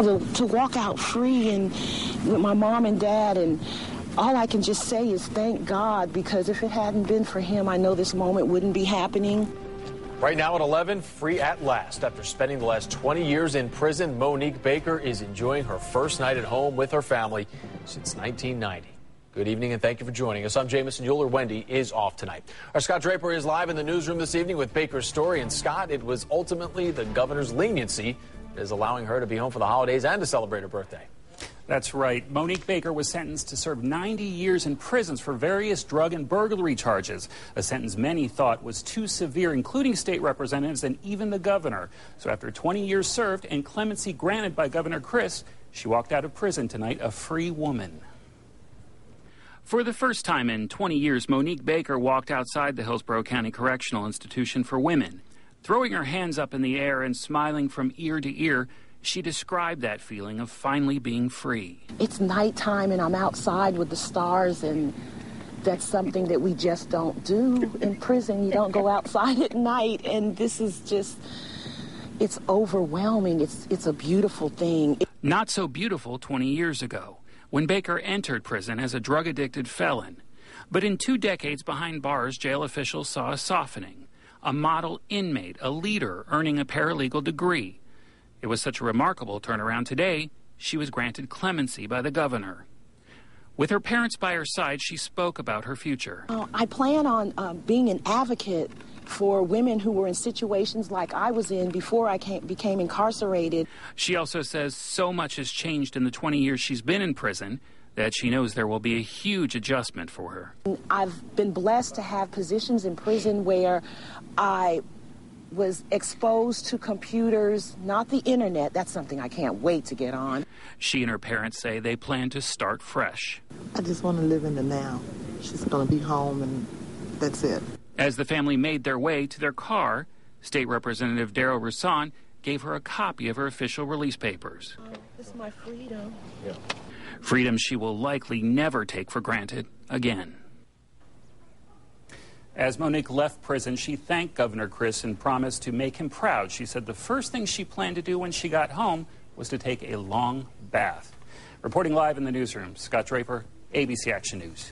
to walk out free and with my mom and dad, and all I can just say is thank God, because if it hadn't been for him, I know this moment wouldn't be happening. Right now at 11, free at last. After spending the last 20 years in prison, Monique Baker is enjoying her first night at home with her family since 1990. Good evening and thank you for joining us. I'm Jamison Euler. Wendy is off tonight. Our Scott Draper is live in the newsroom this evening with Baker's story. And Scott, it was ultimately the governor's leniency that is allowing her to be home for the holidays and to celebrate her birthday. That's right. Monique Baker was sentenced to serve 90 years in prisons for various drug and burglary charges, a sentence many thought was too severe, including state representatives and even the governor. So after 20 years served and clemency granted by Governor Crist, she walked out of prison tonight a free woman. For the first time in 20 years, Monique Baker walked outside the Hillsborough County Correctional Institution for Women. Throwing her hands up in the air and smiling from ear to ear, she described that feeling of finally being free. It's nighttime and I'm outside with the stars, and that's something that we just don't do in prison. You don't go outside at night, and this is just, it's overwhelming. It's a beautiful thing. Not so beautiful 20 years ago, when Baker entered prison as a drug-addicted felon. But in 2 decades behind bars, jail officials saw a softening. A model inmate, a leader, earning a paralegal degree. It was such a remarkable turnaround today, she was granted clemency by the governor. With her parents by her side, she spoke about her future. I plan on being an advocate for women who were in situations like I was in before I became incarcerated. She also says so much has changed in the 20 years she's been in prison that she knows there will be a huge adjustment for her. I've been blessed to have positions in prison where I was exposed to computers, not the internet. That's something I can't wait to get on. She and her parents say they plan to start fresh. I just want to live in the now. She's going to be home, and that's it. As the family made their way to their car, State Representative Darryl Roussan gave her a copy of her official release papers. This is my freedom. Yeah. Freedom she will likely never take for granted again. As Monique left prison, she thanked Governor Crist and promised to make him proud. She said the first thing she planned to do when she got home was to take a long bath. Reporting live in the newsroom, Scott Draper, ABC Action News.